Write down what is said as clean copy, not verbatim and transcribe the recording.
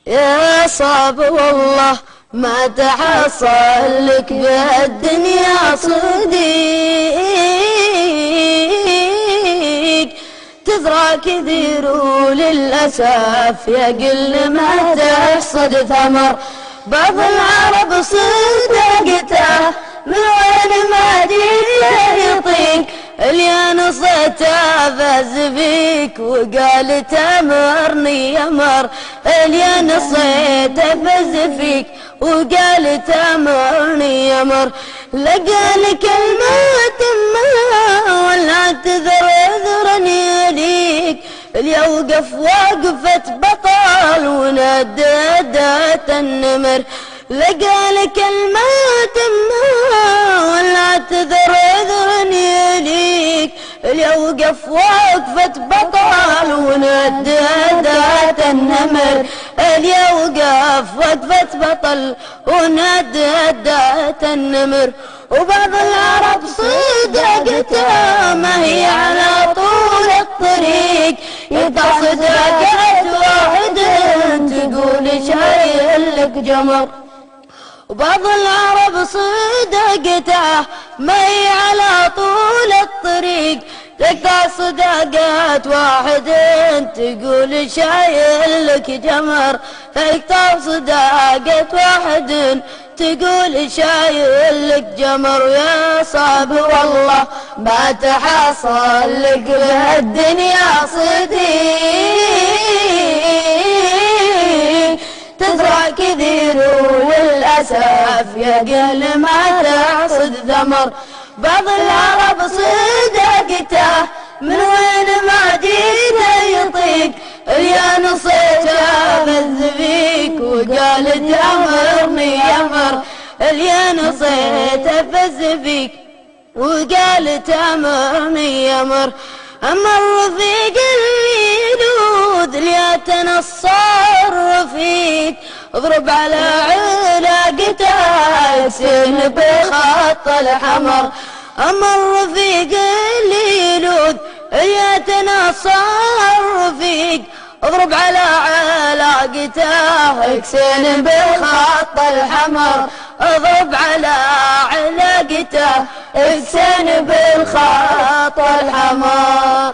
يا صعب والله ما تحصل لك بالدنيا صديق، تزرع كثير وللأسف يقل ما تحصد ثمر. بعض العرب صدقته من وين ما جيته يطيق، اليان صيته فاز فيك وقال تمرني يمر. اليان صيته فاز فيك وقال تمرني يمر. لقالك الموت ما ولا تذر عذرا يليك، اليوقف وقفة بطل ونددت النمر. لقالك الموت ما ولا تذر عذرا يليك، اليوقف وقفة بطل ونددت النمر. اليوقف وقفة بطل ونددت النمر. وبعض العرب صدقته ما هي على طول الطريق، يقطع صدقات واحد تقول شايل لك جمر. وبعض العرب صدقته ما هي على طول الطريق، تقطع صدقات واحد تقول شايل لك جمر. تقطع صدقات واحد تقول شايل لك جمر. يا صعب والله ما تحصل لك بالدنيا صديق، تزرع كثير وللأسف يقل ما تحصد ثمر. بعض العرب صدقته من وين ما جيته يطيق، اليان صيته فز فيك وقال تأمرني يمر. اليان صيته فز فيك وقال تأمرني يمر. أما الرفيق اللي يلوذ ليتنصر فيك، اضرب على علاقته يكسن بخط الحمر. أما الرفيق اللي يلوذ يتنصر فيك، اضرب على علاقته يكسن بالخط الحمر. اضرب على علاقته يكسن بالخط الحمر.